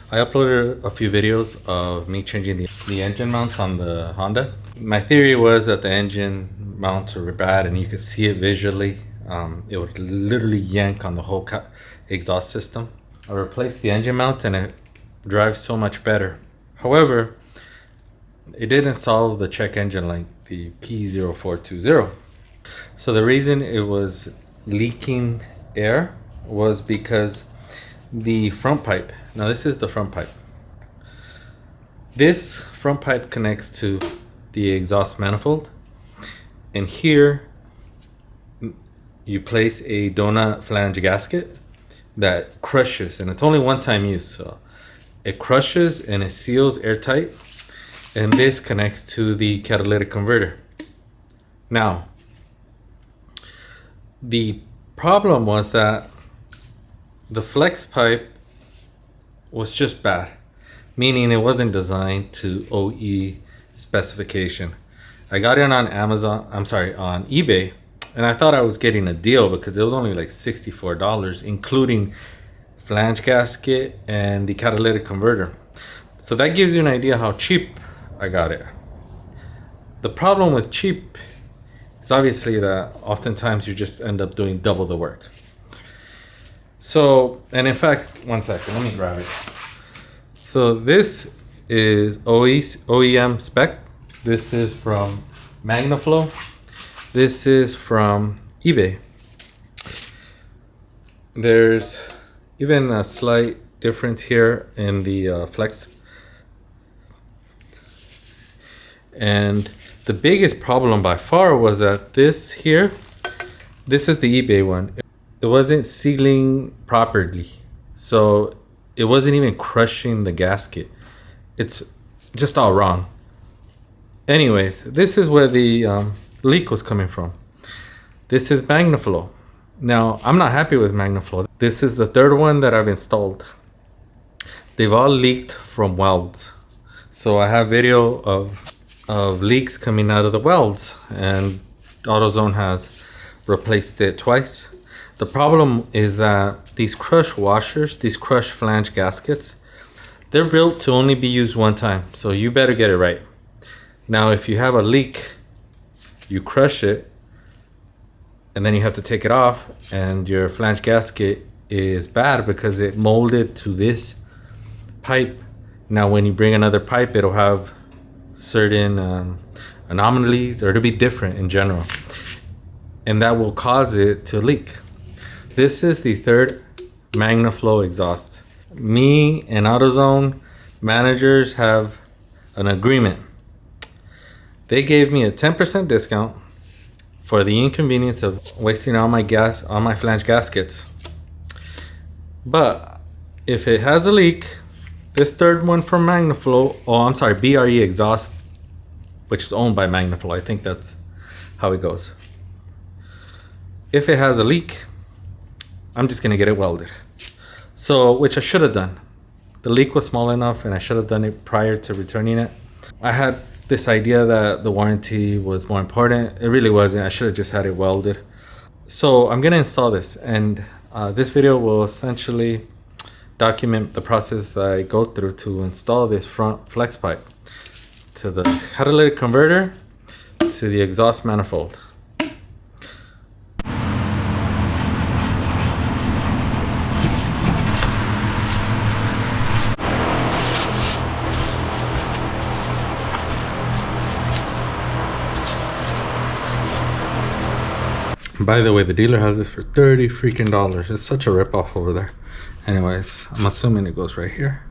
I uploaded a few videos of me changing the engine mounts on the Honda. My theory was that the engine mounts were bad and you could see it visually. It would literally yank on the whole exhaust system. I replaced the engine mount and it drives so much better. However, it didn't solve the check engine light, the P0420. So the reason it was leaking air was because the front pipe, now this is the front pipe. This front pipe connects to the exhaust manifold, and here you place a donut flange gasket that crushes, and it's only one-time use, so it crushes and it seals airtight, and this connects to the catalytic converter. Now, the problem was that the flex pipe was just bad, meaning it wasn't designed to OE specification. I got it on on eBay, and I thought I was getting a deal because it was only like $64, including flange gasket and the catalytic converter. So that gives you an idea how cheap I got it. The problem with cheap is obviously that oftentimes you just end up doing double the work. So, and in fact, one second, let me grab it. So this is OEM spec. This is from Manifold. This is from eBay. There's even a slight difference here in the flex. And the biggest problem by far was that this here, this is the eBay one. It wasn't sealing properly. So it wasn't even crushing the gasket. It's just all wrong. Anyways, this is where the leak was coming from. This is Manifold. Now, I'm not happy with Manifold. This is the third one that I've installed. They've all leaked from welds. So I have video of leaks coming out of the welds, and AutoZone has replaced it twice. The problem is that these crush washers, these crush flange gaskets, they're built to only be used one time. So you better get it right. Now, if you have a leak, you crush it, and then you have to take it off, and your flange gasket is bad because it molded to this pipe. Now, when you bring another pipe, it'll have certain anomalies, or it'll be different in general, and that will cause it to leak. This is the third Manifold exhaust. Me and AutoZone managers have an agreement. They gave me a 10% discount for the inconvenience of wasting all my gas on my flange gaskets. But if it has a leak, this third one from Manifold, BRE exhaust, which is owned by Manifold, I think that's how it goes. If it has a leak, I'm just gonna get it welded. So, which I should have done. The leak was small enough and I should have done it prior to returning it. I had this idea that the warranty was more important. It really wasn't. I should have just had it welded. So I'm gonna install this, and this video will essentially document the process that I go through to install this front flex pipe to the catalytic converter to the exhaust manifold. By the way, the dealer has this for $30 freaking. It's such a ripoff over there. Anyways, I'm assuming it goes right here.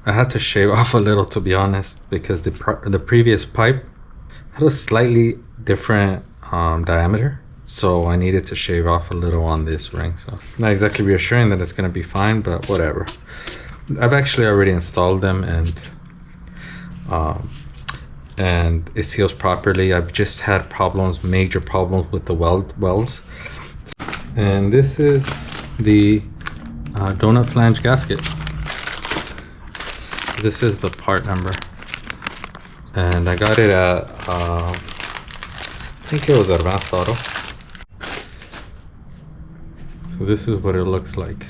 I had to shave off a little, to be honest, because the previous pipe had a slightly different diameter. So I needed to shave off a little on this ring. So not exactly reassuring that it's going to be fine, but whatever. I've actually already installed them, and it seals properly. I've just had major problems with the welds. And this is the donut flange gasket. This is the part number, and I got it at I think it was Advanced Auto. So this is what it looks like.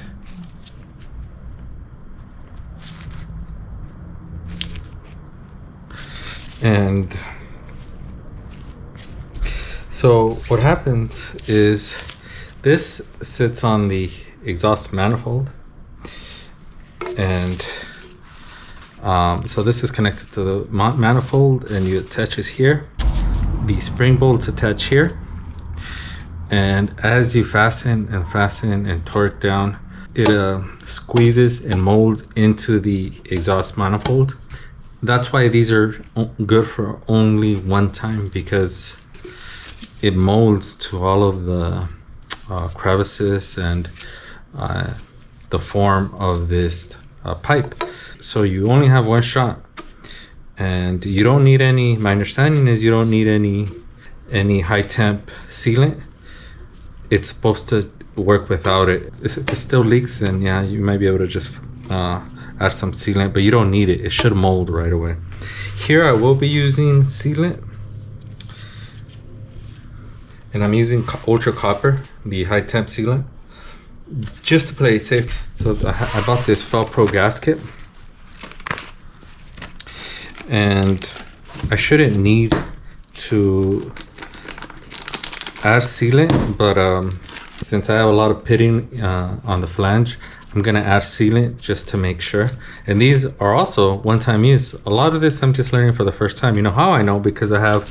And so what happens is this sits on the exhaust manifold, and so this is connected to the manifold, and you attach this here. The spring bolts attach here, and as you fasten and torque down, it squeezes and molds into the exhaust manifold. That's why these are good for only one time, because it molds to all of the crevices and the form of this pipe. So you only have one shot, and you don't need any, my understanding is you don't need any high temp sealant. It's supposed to work without it. If it still leaks, then yeah, you might be able to just add some sealant, but you don't need it. It should mold right away. Here I will be using sealant, and I'm using ultra copper, the high temp sealant, just to play it safe. So I bought this Felpro gasket, and I shouldn't need to add sealant, but since I have a lot of pitting on the flange, I'm gonna add sealant just to make sure. And these are also one-time use. A lot of this I'm just learning for the first time. You know how I know? Because I have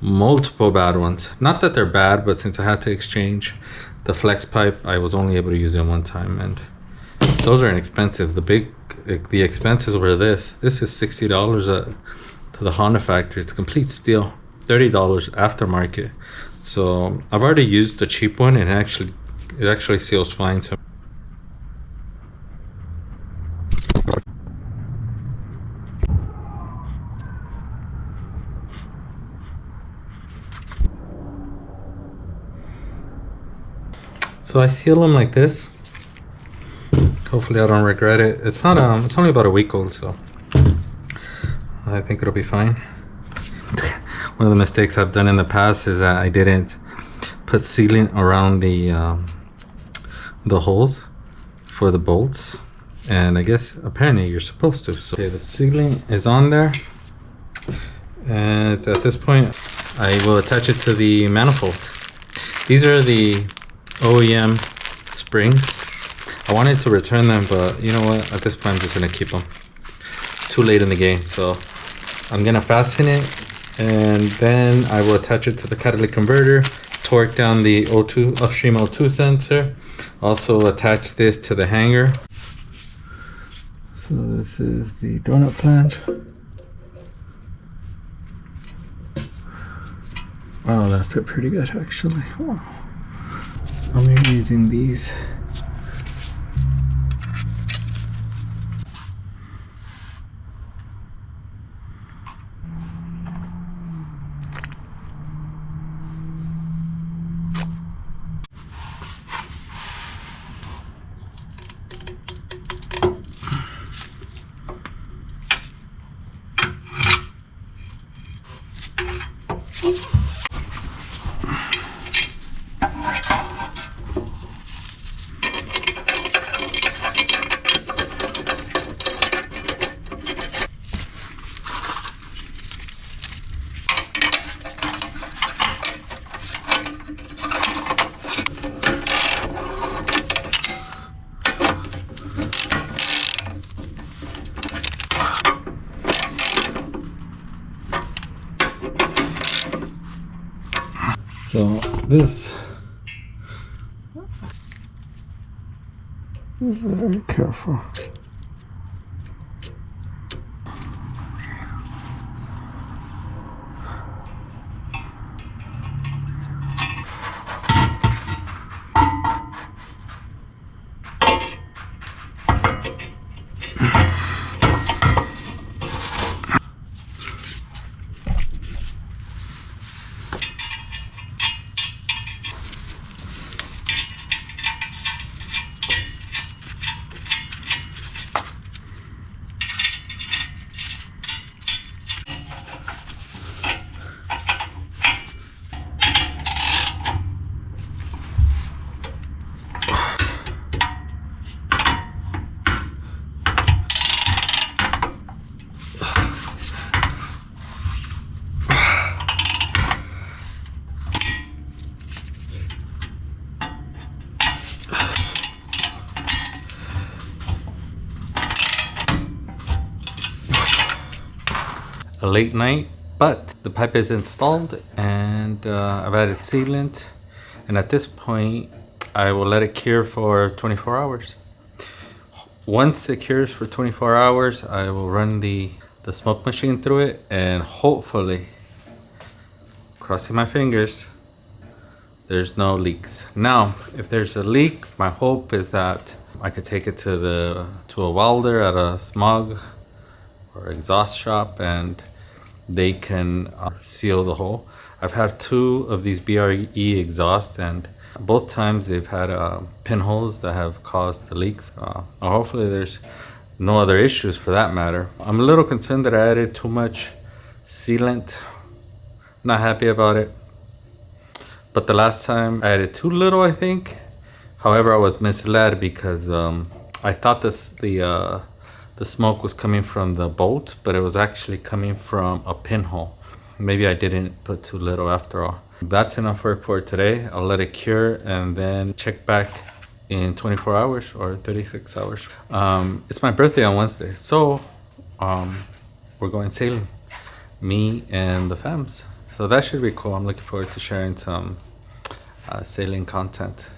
multiple bad ones. Not that they're bad, but since I had to exchange the flex pipe, I was only able to use it one time, and those are inexpensive. The expenses were this is $60 to the Honda factory. It's complete steel. $30 aftermarket. So I've already used the cheap one, and it actually seals fine. So I seal them like this. Hopefully I don't regret it. It's not it's only about a week old, so I think it'll be fine. One of the mistakes I've done in the past is that I didn't put sealant around the holes for the bolts, and I guess apparently you're supposed to. So okay, the sealant is on there, and at this point I will attach it to the manifold. These are the OEM springs. I wanted to return them, but you know what, at this point I'm just gonna keep them. Too late in the game. So I'm gonna fasten it, and then I will attach it to the catalytic converter, torque down the O2 upstream O2 sensor, also attach this to the hanger. So this is the donut flange. Wow, that fit pretty good actually. Wow. I'm using these. So this is very careful. a late night, but the pipe is installed and I've added sealant, and at this point I will let it cure for 24 hours. Once it cures for 24 hours, I will run the smoke machine through it, and hopefully, crossing my fingers, there's no leaks. Now, if there's a leak, my hope is that I could take it to a welder at a smog or exhaust shop, and they can seal the hole. I've had 2 of these BRE exhausts, and both times they've had pinholes that have caused the leaks. Hopefully there's no other issues for that matter. I'm a little concerned that I added too much sealant. Not happy about it. But the last time I added too little, I think. However, I was misled because I thought the smoke was coming from the bolt, but it was actually coming from a pinhole. Maybe I didn't put too little after all. That's enough work for today. I'll let it cure and then check back in 24 hours or 36 hours. It's my birthday on Wednesday, so we're going sailing, me and the fams. So that should be cool. I'm looking forward to sharing some sailing content.